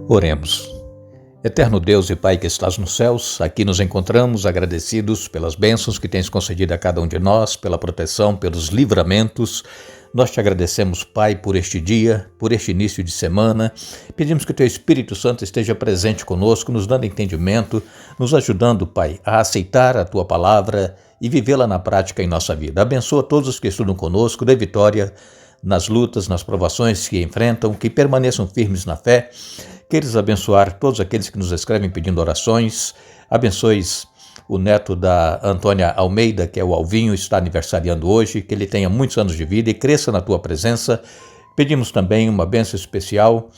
Oremos. Eterno Deus e Pai que estás nos céus, aqui nos encontramos agradecidos pelas bênçãos que tens concedido a cada um de nós, pela proteção, pelos livramentos. Nós te agradecemos, Pai, por este dia, por este início de semana. Pedimos que o Teu Espírito Santo esteja presente conosco, nos dando entendimento, nos ajudando, Pai, a aceitar a Tua palavra e vivê-la na prática em nossa vida. Abençoa todos os que estudam conosco, dê vitória nas lutas, nas provações que enfrentam, que permaneçam firmes na fé. Queres abençoar todos aqueles que nos escrevem pedindo orações. Abençoes o neto da Antônia Almeida, que é o Alvinho, está aniversariando hoje, que ele tenha muitos anos de vida e cresça na Tua presença. Pedimos também uma bênção especial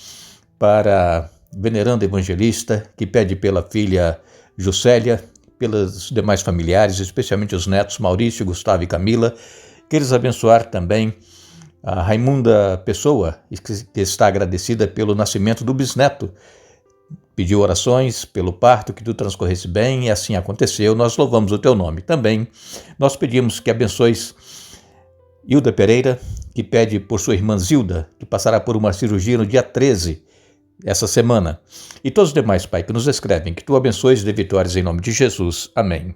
para venerando evangelista, que pede pela filha Juscelia, pelos demais familiares, especialmente os netos Maurício, Gustavo e Camila. Queres abençoar também a Raimunda Pessoa, que está agradecida pelo nascimento do bisneto. Pediu orações pelo parto, que tudo transcorresse bem, e assim aconteceu. Nós louvamos o Teu nome. Também nós pedimos que abençoes Hilda Pereira, que pede por sua irmã Zilda, que passará por uma cirurgia no dia 13, essa semana. E todos os demais, Pai, que nos escrevem, que Tu abençoes e dê vitórias em nome de Jesus. Amém.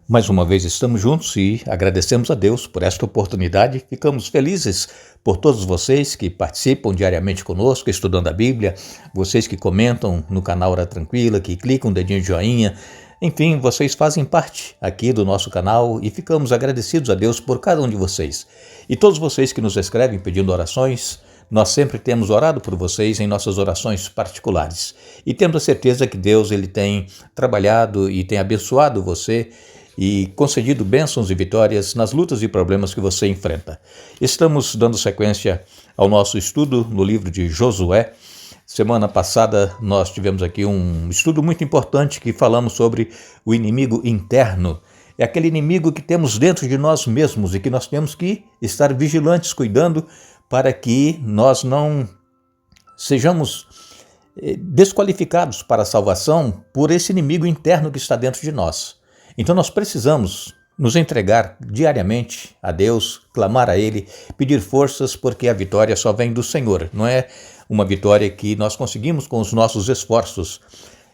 Mais uma vez estamos juntos e agradecemos a Deus por esta oportunidade. Ficamos felizes por todos vocês que participam diariamente conosco, estudando a Bíblia, vocês que comentam no canal Hora Tranquila, que clicam o dedinho de joinha. Enfim, vocês fazem parte aqui do nosso canal e ficamos agradecidos a Deus por cada um de vocês. E todos vocês que nos escrevem pedindo orações, nós sempre temos orado por vocês em nossas orações particulares. E temos a certeza que Deus ele tem trabalhado e tem abençoado você e concedido bênçãos e vitórias nas lutas e problemas que você enfrenta. Estamos dando sequência ao nosso estudo no livro de Josué. Semana passada nós tivemos aqui um estudo muito importante que falamos sobre o inimigo interno. É aquele inimigo que temos dentro de nós mesmos e que nós temos que estar vigilantes, cuidando para que nós não sejamos desqualificados para a salvação por esse inimigo interno que está dentro de nós. Então nós precisamos nos entregar diariamente a Deus, clamar a Ele, pedir forças, porque a vitória só vem do Senhor. Não é uma vitória que nós conseguimos com os nossos esforços.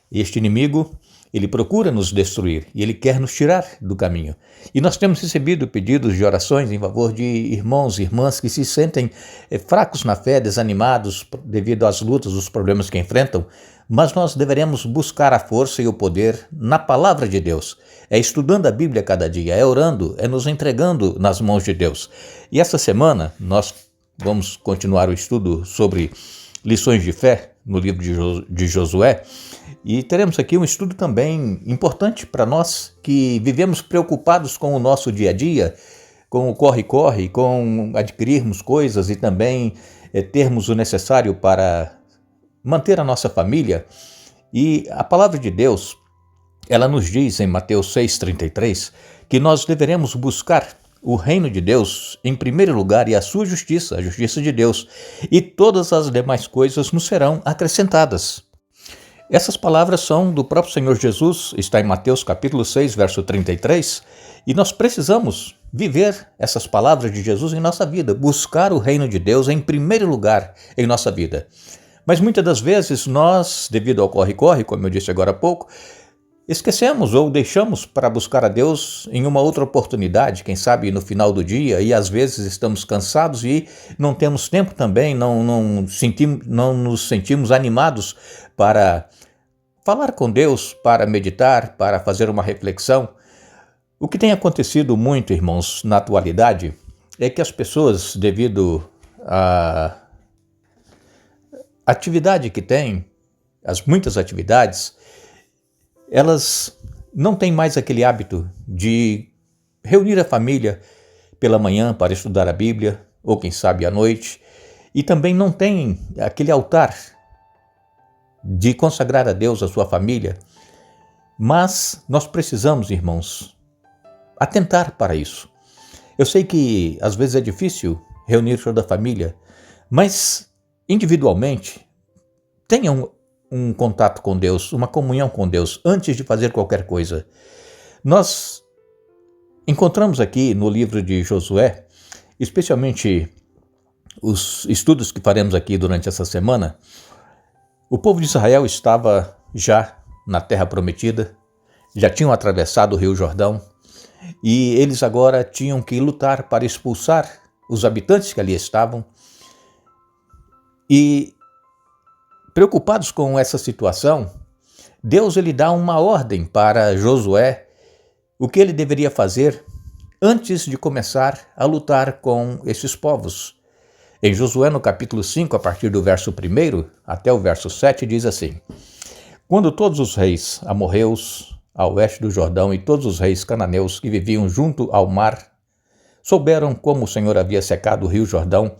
Este inimigo, ele procura nos destruir e ele quer nos tirar do caminho. E nós temos recebido pedidos de orações em favor de irmãos e irmãs que se sentem fracos na fé, desanimados devido às lutas, os problemas que enfrentam, mas nós deveremos buscar a força e o poder na palavra de Deus. É estudando a Bíblia cada dia, é orando, é nos entregando nas mãos de Deus. E essa semana nós vamos continuar o estudo sobre lições de fé no livro de Josué. E teremos aqui um estudo também importante para nós que vivemos preocupados com o nosso dia a dia, com o corre-corre, com adquirirmos coisas e também termos o necessário para manter a nossa família. E a palavra de Deus, ela nos diz em Mateus 6,33, que nós deveremos buscar o reino de Deus em primeiro lugar e a sua justiça, a justiça de Deus, e todas as demais coisas nos serão acrescentadas. Essas palavras são do próprio Senhor Jesus, está em Mateus capítulo 6, verso 33, e nós precisamos viver essas palavras de Jesus em nossa vida, buscar o reino de Deus em primeiro lugar em nossa vida. Mas muitas das vezes nós, devido ao corre-corre, como eu disse agora há pouco, esquecemos ou deixamos para buscar a Deus em uma outra oportunidade, quem sabe no final do dia, e às vezes estamos cansados e não temos tempo também, não nos sentimos animados para falar com Deus, para meditar, para fazer uma reflexão. O que tem acontecido muito, irmãos, na atualidade, é que as pessoas, devido à atividade que têm, as muitas atividades, elas não têm mais aquele hábito de reunir a família pela manhã para estudar a Bíblia, ou quem sabe à noite, e também não têm aquele altar de consagrar a Deus a sua família. Mas nós precisamos, irmãos, atentar para isso. Eu sei que às vezes é difícil reunir toda a família, mas individualmente tenham um contato com Deus, uma comunhão com Deus, antes de fazer qualquer coisa. Nós encontramos aqui no livro de Josué, especialmente os estudos que faremos aqui durante essa semana, O povo de Israel estava já na terra prometida, já tinham atravessado o Rio Jordão e eles agora tinham que lutar para expulsar os habitantes que ali estavam. E preocupados com essa situação, Deus ele dá uma ordem para Josué, o que ele deveria fazer antes de começar a lutar com esses povos. Em Josué, no capítulo 5, a partir do verso 1 até o verso 7, diz assim: Quando todos os reis amorreus a oeste do Jordão e todos os reis cananeus que viviam junto ao mar souberam como o Senhor havia secado o rio Jordão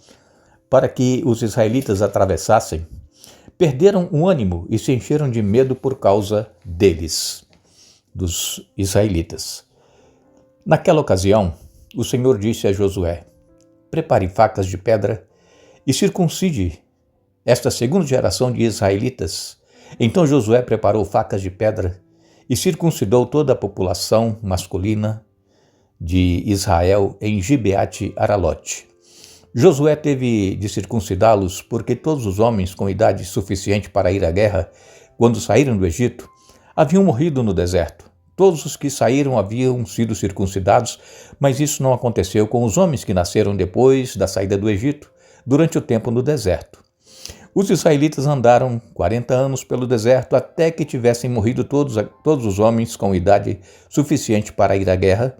para que os israelitas atravessassem, perderam o ânimo e se encheram de medo por causa deles, dos israelitas. Naquela ocasião, o Senhor disse a Josué: Prepare facas de pedra e circuncide esta segunda geração de israelitas. Então Josué preparou facas de pedra e circuncidou toda a população masculina de Israel em Gibeate Aralote. Josué teve de circuncidá-los porque todos os homens com idade suficiente para ir à guerra, quando saíram do Egito, haviam morrido no deserto. Todos os que saíram haviam sido circuncidados, mas isso não aconteceu com os homens que nasceram depois da saída do Egito, durante o tempo no deserto. Os israelitas andaram 40 anos pelo deserto até que tivessem morrido todos os homens com idade suficiente para ir à guerra,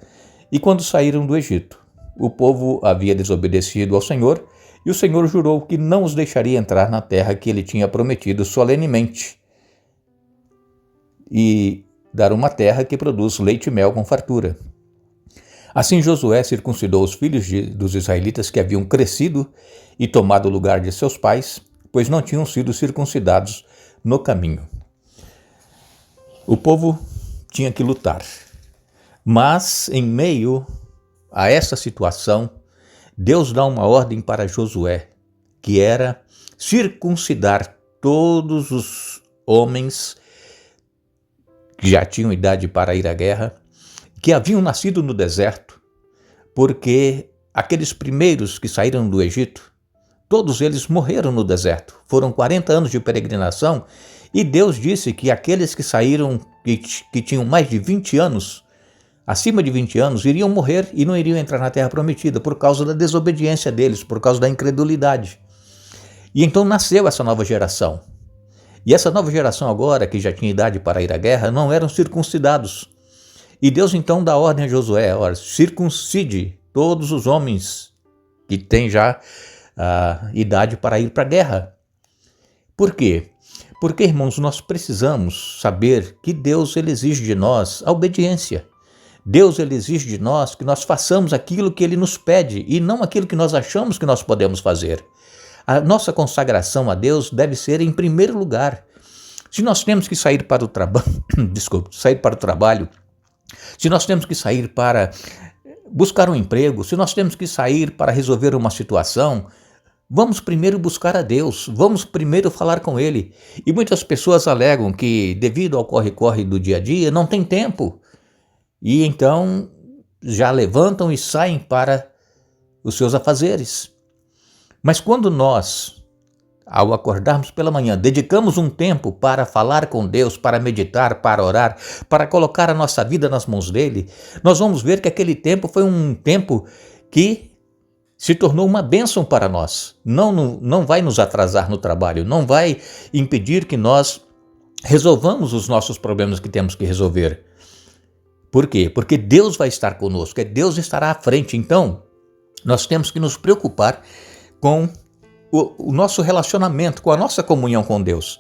e quando saíram do Egito, o povo havia desobedecido ao Senhor, e o Senhor jurou que não os deixaria entrar na terra que ele tinha prometido solenemente, e dar uma terra que produz leite e mel com fartura. Assim Josué circuncidou os filhos dos israelitas que haviam crescido e tomado o lugar de seus pais, pois não tinham sido circuncidados no caminho. O povo tinha que lutar, mas em meio a essa situação, Deus dá uma ordem para Josué, que era circuncidar todos os homens que já tinham idade para ir à guerra, que haviam nascido no deserto, porque aqueles primeiros que saíram do Egito, todos eles morreram no deserto. Foram 40 anos de peregrinação e Deus disse que aqueles que saíram, que tinham mais de 20 anos, acima de 20 anos, iriam morrer e não iriam entrar na terra prometida por causa da desobediência deles, por causa da incredulidade. E então nasceu essa nova geração. E essa nova geração agora, que já tinha idade para ir à guerra, não eram circuncidados. E Deus então dá ordem a Josué: circuncide todos os homens que têm já idade para ir para a guerra. Por quê? Porque, irmãos, nós precisamos saber que Deus ele exige de nós a obediência. Deus ele exige de nós que nós façamos aquilo que ele nos pede e não aquilo que nós achamos que nós podemos fazer. A nossa consagração a Deus deve ser em primeiro lugar. Se nós temos que sair para o trabalho, se nós temos que sair para buscar um emprego, se nós temos que sair para resolver uma situação, vamos primeiro buscar a Deus, vamos primeiro falar com Ele. E muitas pessoas alegam que, devido ao corre-corre do dia a dia, não tem tempo. E então já levantam e saem para os seus afazeres. Mas quando nós, ao acordarmos pela manhã, dedicamos um tempo para falar com Deus, para meditar, para orar, para colocar a nossa vida nas mãos dele, nós vamos ver que aquele tempo foi um tempo que se tornou uma bênção para nós. Não vai nos atrasar no trabalho, não vai impedir que nós resolvamos os nossos problemas que temos que resolver. Por quê? Porque Deus vai estar conosco, Deus estará à frente. Então, nós temos que nos preocupar com o nosso relacionamento, com a nossa comunhão com Deus.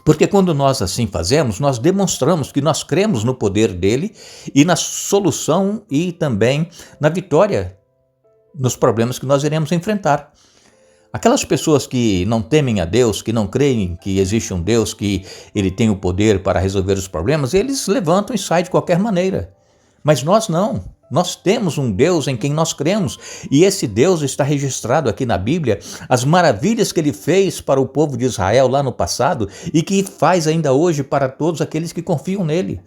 Porque quando nós assim fazemos, nós demonstramos que nós cremos no poder dele e na solução e também na vitória nos problemas que nós iremos enfrentar. Aquelas pessoas que não temem a Deus, que não creem que existe um Deus, que ele tem o poder para resolver os problemas, eles levantam e saem de qualquer maneira. Mas nós não. Nós temos um Deus em quem nós cremos, e esse Deus está registrado aqui na Bíblia, as maravilhas que ele fez para o povo de Israel lá no passado e que faz ainda hoje para todos aqueles que confiam nele.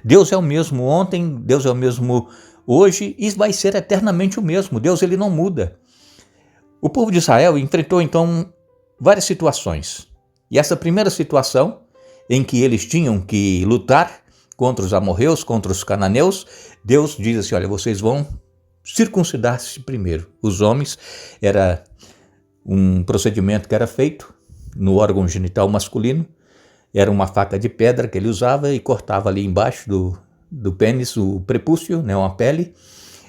Deus é o mesmo ontem, Deus é o mesmo hoje e vai ser eternamente o mesmo. Deus ele não muda. O povo de Israel enfrentou então várias situações. E essa primeira situação, em que eles tinham que lutar contra os amorreus, contra os cananeus, Deus diz assim, olha, vocês vão circuncidar-se primeiro. Os homens, era um procedimento que era feito no órgão genital masculino, era uma faca de pedra que ele usava e cortava ali embaixo do pênis o prepúcio, né, uma pele,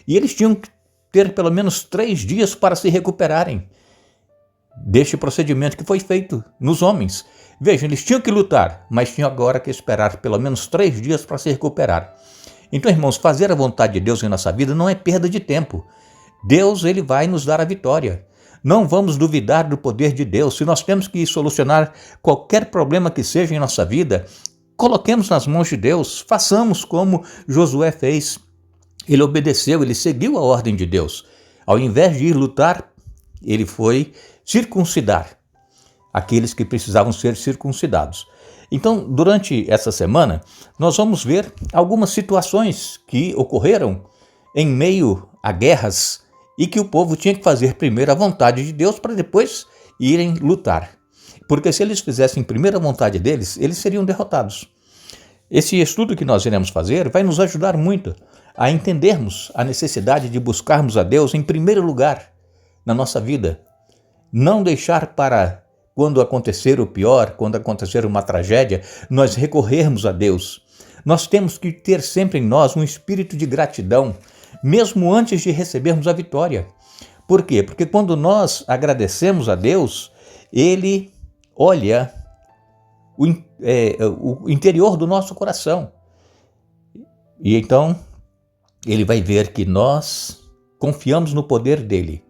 e eles tinham que ter pelo menos 3 dias para se recuperarem deste procedimento que foi feito nos homens. Vejam, eles tinham que lutar, mas tinham agora que esperar pelo menos 3 dias para se recuperar. Então, irmãos, fazer a vontade de Deus em nossa vida não é perda de tempo. Deus, ele vai nos dar a vitória. Não vamos duvidar do poder de Deus. Se nós temos que solucionar qualquer problema que seja em nossa vida, coloquemos nas mãos de Deus, façamos como Josué fez. Ele obedeceu, ele seguiu a ordem de Deus. Ao invés de ir lutar, ele foi circuncidar aqueles que precisavam ser circuncidados. Então, durante essa semana, nós vamos ver algumas situações que ocorreram em meio a guerras e que o povo tinha que fazer primeiro a vontade de Deus para depois irem lutar. Porque se eles fizessem primeiro a vontade deles, eles seriam derrotados. Esse estudo que nós iremos fazer vai nos ajudar muito a entendermos a necessidade de buscarmos a Deus em primeiro lugar na nossa vida. Não deixar para quando acontecer o pior, quando acontecer uma tragédia, nós recorrermos a Deus. Nós temos que ter sempre em nós um espírito de gratidão, mesmo antes de recebermos a vitória. Por quê? Porque quando nós agradecemos a Deus, Ele olha o interior do nosso coração. E então, Ele vai ver que nós confiamos no poder dEle.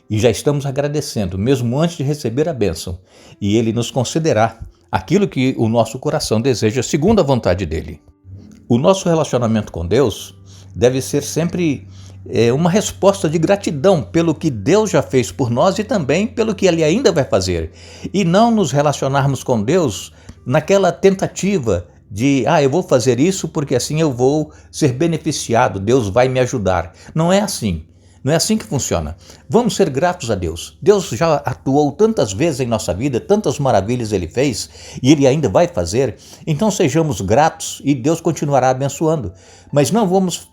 E já estamos agradecendo, mesmo antes de receber a bênção. E Ele nos concederá aquilo que o nosso coração deseja, segundo a vontade dEle. O nosso relacionamento com Deus deve ser sempre uma resposta de gratidão pelo que Deus já fez por nós e também pelo que Ele ainda vai fazer. E não nos relacionarmos com Deus naquela tentativa de, eu vou fazer isso porque assim eu vou ser beneficiado, Deus vai me ajudar. Não é assim. Não é assim que funciona. Vamos ser gratos a Deus. Deus já atuou tantas vezes em nossa vida, tantas maravilhas Ele fez e Ele ainda vai fazer. Então sejamos gratos e Deus continuará abençoando. Mas não vamos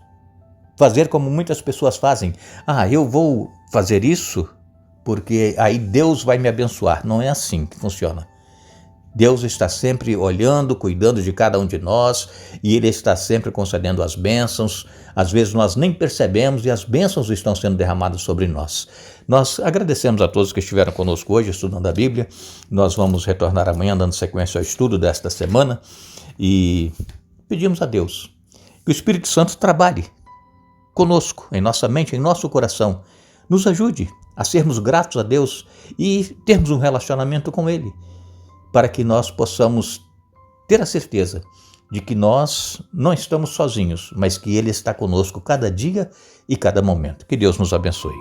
fazer como muitas pessoas fazem. Eu vou fazer isso porque aí Deus vai me abençoar. Não é assim que funciona. Deus está sempre olhando, cuidando de cada um de nós e Ele está sempre concedendo as bênçãos. Às vezes nós nem percebemos e as bênçãos estão sendo derramadas sobre nós. Nós agradecemos a todos que estiveram conosco hoje estudando a Bíblia. Nós vamos retornar amanhã dando sequência ao estudo desta semana e pedimos a Deus que o Espírito Santo trabalhe conosco, em nossa mente, em nosso coração. Nos ajude a sermos gratos a Deus e termos um relacionamento com Ele, para que nós possamos ter a certeza de que nós não estamos sozinhos, mas que Ele está conosco cada dia e cada momento. Que Deus nos abençoe.